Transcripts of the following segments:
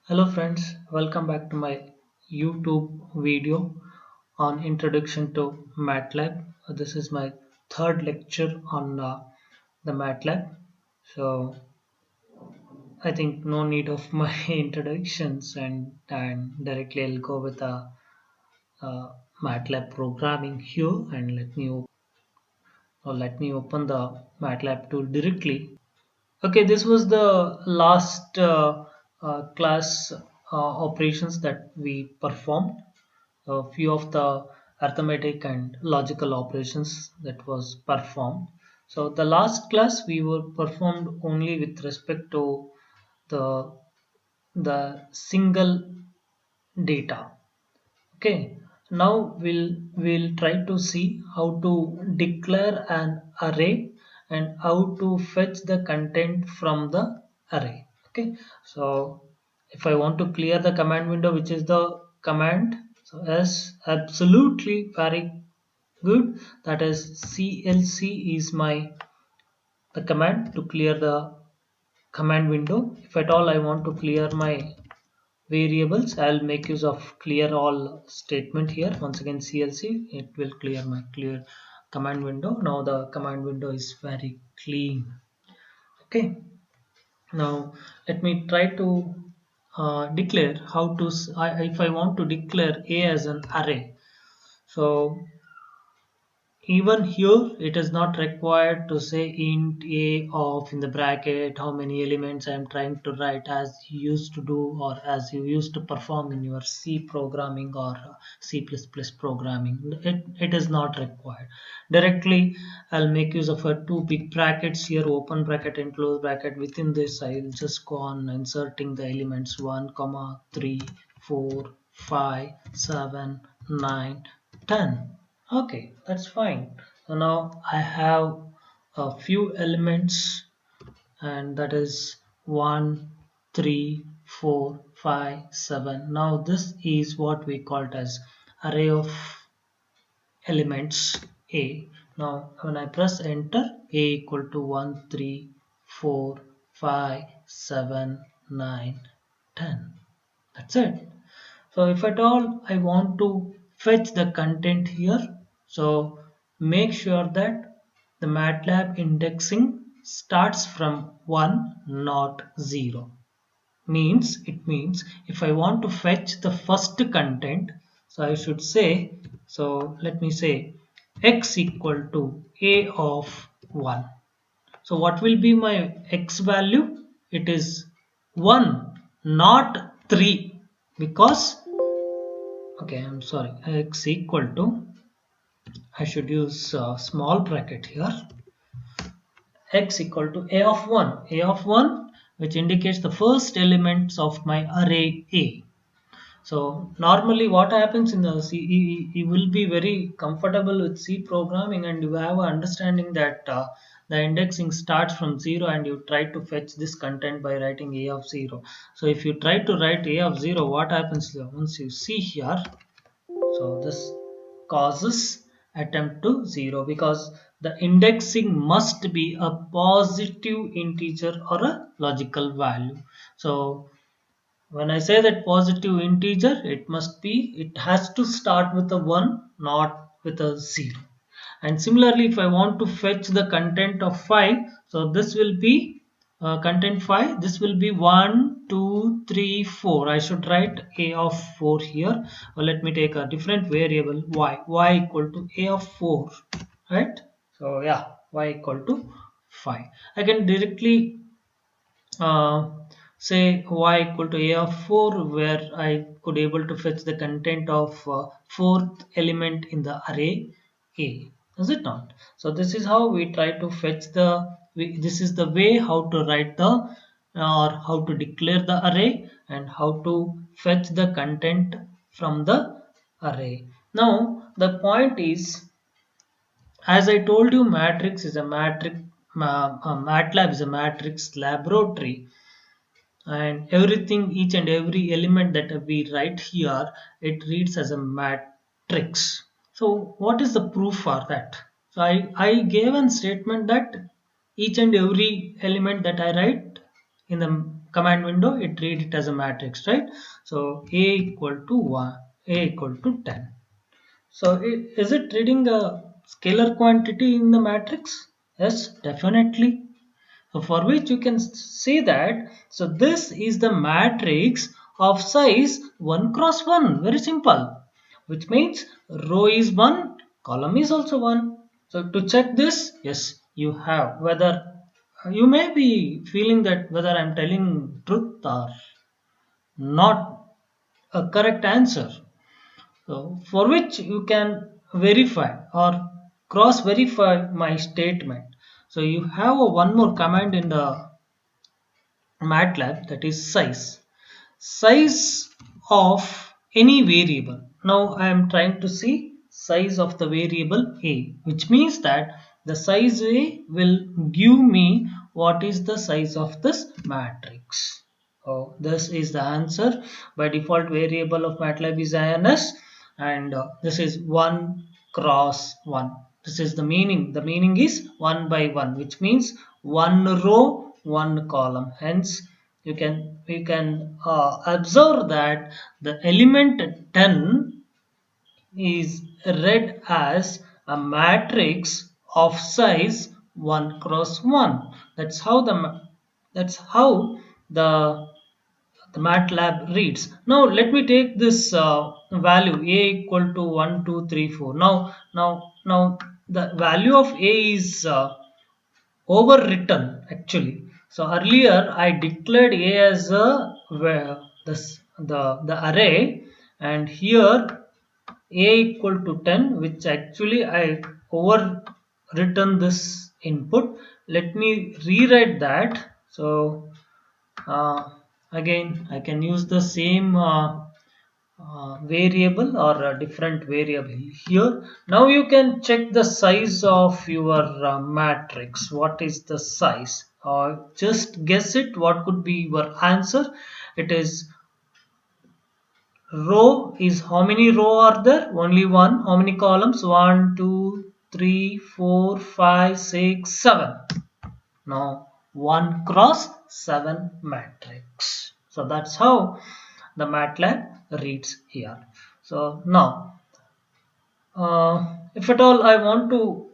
Hello friends, welcome back to my YouTube video on Introduction to MATLAB. This is my third lecture on the MATLAB. So I think no need of my introductions and directly I'll go with uh, MATLAB programming here and let me open the MATLAB tool directly. Okay, this was the last class operations that we performed. A few of the arithmetic and logical operations that was performed. So the last class we were performed only with respect to the the single data. Okay, now we'll try to see how to declare an array and how to fetch the content from the array. Okay, so if I want to clear the command window, which is the command, so yes, absolutely very good. That is CLC is my the command to clear the command window. If at all I want to clear my variables, I'll make use of clear all statement here. Once again CLC, it will clear my clear command window. Now the command window is very clean. Okay, now let me try to declare how to if I want to declare a as an array. So even here, it is not required to say int a of in the bracket how many elements I am trying to write as you used to do or as you used to perform in your C programming or C++ programming. It is not required. Directly, I'll make use of two big brackets here, open bracket and close bracket. Within this, I'll just go on inserting the elements 1, comma 3, 4, 5, 7, 9, 10. Okay, that's fine. So now I have a few elements, and that is 1, 3, 4, 5, 7. Now this is what we call it as array of elements A. Now when I press enter, A equal to 1, 3, 4, 5, 7, 9, 10. That's it. So if at all I want to fetch the content here, so make sure that the MATLAB indexing starts from 1, not 0. It means if I want to fetch the first content, so I should say, so let me say x equal to a of 1. So what will be my x value? It is 1, not 3, because okay, I'm sorry, x equal to, I should use a small bracket here, x equal to a of 1 which indicates the first elements of my array A. So normally what happens in the C, you will be very comfortable with C programming and you have an understanding that the indexing starts from 0 and you try to fetch this content by writing A of 0. So if you try to write A of 0, what happens once you see here, so this causes attempt to 0 because the indexing must be a positive integer or a logical value. So when I say that positive integer, it has to start with a 1, not with a 0. And similarly, if I want to fetch the content of 5, so this will be content 5, this will be 1, 2, 3, 4. I should write a of 4 here. Or let me take a different variable y equal to a of 4, right? So yeah, y equal to 5. I can directly uh, say y equal to a of 4 where I could able to fetch the content of fourth element in the array A. Is it not? So this is how we try to fetch this is the way how to write the or how to declare the array and how to fetch the content from the array. Now the point is, as I told you, MATLAB is a matrix laboratory, and everything, each and every element that we write here, it reads as a matrix. So what is the proof for that? So I gave a statement that each and every element that I write, in the command window it read it as a matrix, right? So a equal to 1, a equal to 10. So is it reading a scalar quantity in the matrix? Yes, definitely. So for which you can see that, so this is the matrix of size 1 cross 1, very simple, which means row is 1, column is also 1. So to check this, yes, you have whether you may be feeling that whether I'm telling truth or not a correct answer. So for which you can verify or cross verify my statement. So you have a one more command in the MATLAB, that is size of any variable. Now I am trying to see size of the variable a, which means that the size a will give me what is the size of this matrix. Oh, this is the answer. By default variable of MATLAB is INS, and this is 1 cross 1. This is the meaning. The meaning is 1 by 1, which means one row, one column. Hence, you can observe that the element 10 is read as a matrix of size 1 cross 1. That's how the MATLAB reads. Now let me take this value a equal to 1, 2, 3, 4. Now the value of a is overwritten actually. So earlier I declared a as a the array, and here a equal to 10, which actually I overwritten this input. Let me rewrite that. So uh, again I can use the same variable or a different variable here. Now you can check the size of your matrix. What is the size? Just guess it. What could be your answer? It is row is how many row are there? Only one. How many columns? 1, 2, 3, 4, 5, 6, 7. Now 1 cross 7 matrix. So that's how the MATLAB reads here. So now if at all I want to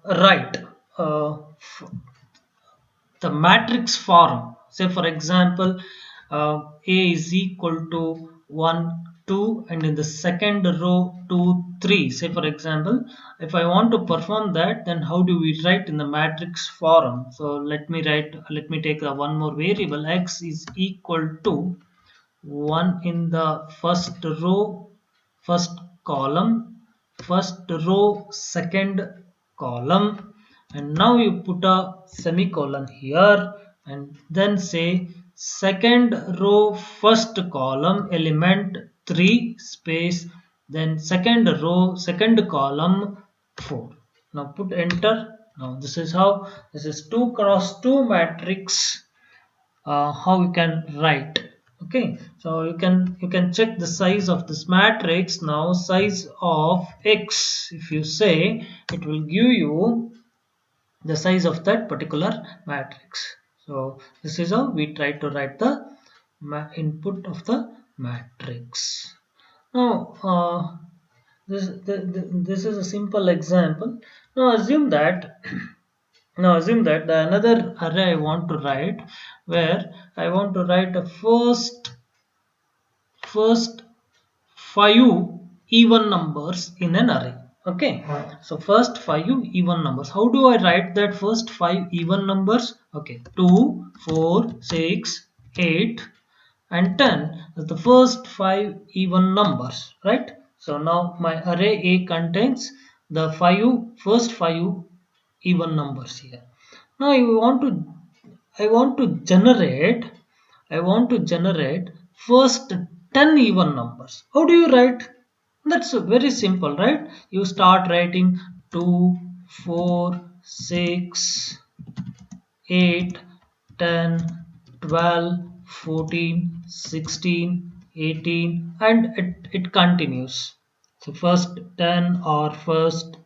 write the matrix form, say for example A is equal to 1, 2, and in the second row 2, 3, say for example, if I want to perform that, then how do we write in the matrix form? So let me take one more variable. X is equal to 1 in the first row, first column, first row, second column, and now you put a semicolon here and then say second row, first column, element 3 space, then second row, second column 4. Now put enter. Now this is 2 cross 2 matrix, how you can write. Okay, so you can check the size of this matrix. Now size of x, if you say, it will give you the size of that particular matrix. So this is how we try to write the input of the matrix. Now this is a simple example. Now assume that the another array I want to write, where I want to write a first 5 even numbers in an array. Okay, so first 5 even numbers. How do I write that first 5 even numbers? Okay, 2, 4, 6, 8 and 10 is the first 5 even numbers, right? So now my array A contains the first 5 even numbers here. Now I want to generate first 10 even numbers. How do you write? That's very simple, right? You start writing 2, 4, 6, 8, 10, 12, 14, 16, 18, and it continues. So first 10 or first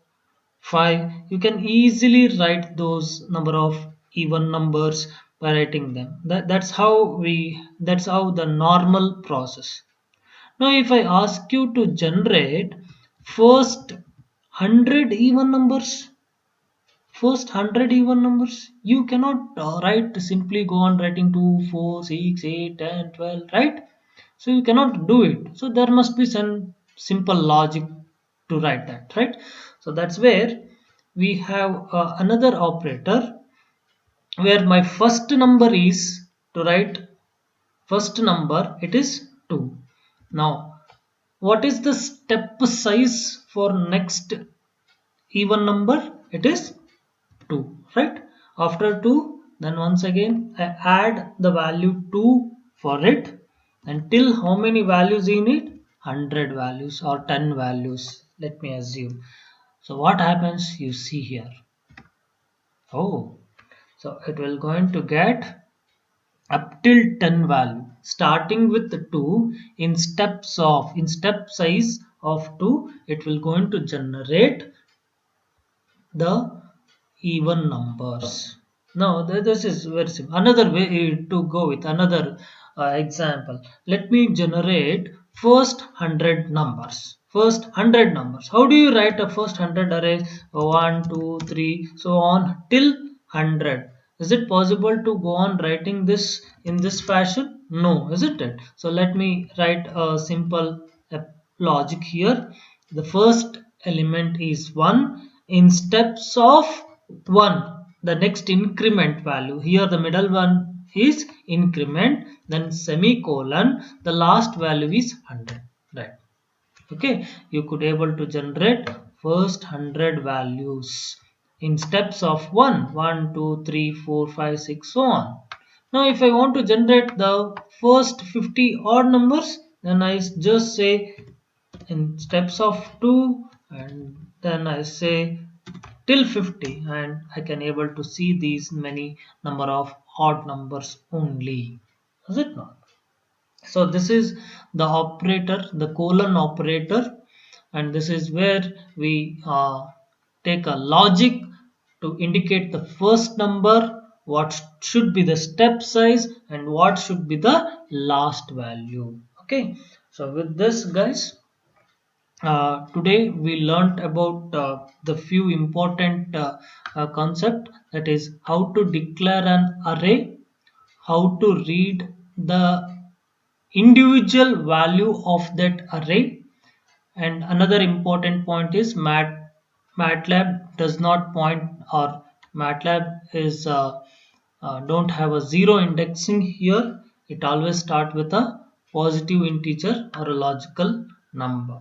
5, you can easily write those number of even numbers by writing them. That's how the normal process. Now if I ask you to generate first 100 even numbers, first 100 even numbers, you cannot write simply go on writing 2, 4, 6, 8, 10, 12, right? So you cannot do it. So there must be some simple logic to write that, right? So that's where we have another operator where my first number is to write first number, it is 2. Now what is the step size for next even number? It is 2, right? After 2, then once again I add the value 2 for it, until how many values you need? 100 values or 10 values, let me assume. So what happens, you see here? Oh, so it will going to get up till 10 value, starting with the 2, in step size of 2, it will going to generate the even numbers. Now this is very simple. Another way to go with another example. Let me generate first 100 numbers. First 100 numbers. How do you write a first 100 array? 1, 2, 3, so on till 100. Is it possible to go on writing this in this fashion? No, isn't it? So let me write a simple logic here. The first element is 1 in steps of 1. The next increment value. Here the middle one is increment, then semicolon, the last value is 100. Right. Okay, you could able to generate first 100 values in steps of 1, 1, 2, 3, 4, 5, 6, so on. Now if I want to generate the first 50 odd numbers, then I just say in steps of 2, and then I say till 50, and I can able to see these many number of odd numbers only. Is it not? So this is the operator, the colon operator, and this is where we take a logic to indicate the first number, what should be the step size, and what should be the last value. Okay, so with this guys, today we learnt about the few important concept, that is how to declare an array, how to read the individual value of that array, and another important point is MATLAB does not point, or MATLAB is don't have a zero indexing here. It always start with a positive integer or a logical number.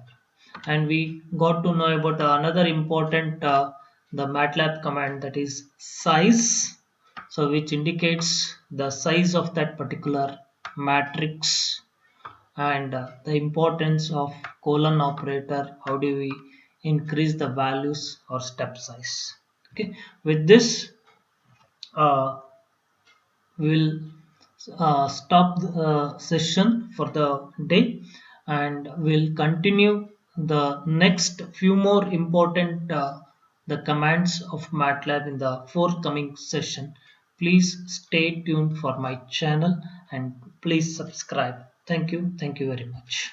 And we got to know about another important the MATLAB command, that is size, so which indicates the size of that particular matrix, and the importance of colon operator, how do we increase the values or step size. Okay, with this we will stop the session for the day, and we'll continue the next few more important the commands of MATLAB in the forthcoming session. Please stay tuned for my channel and please subscribe. Thank you very much.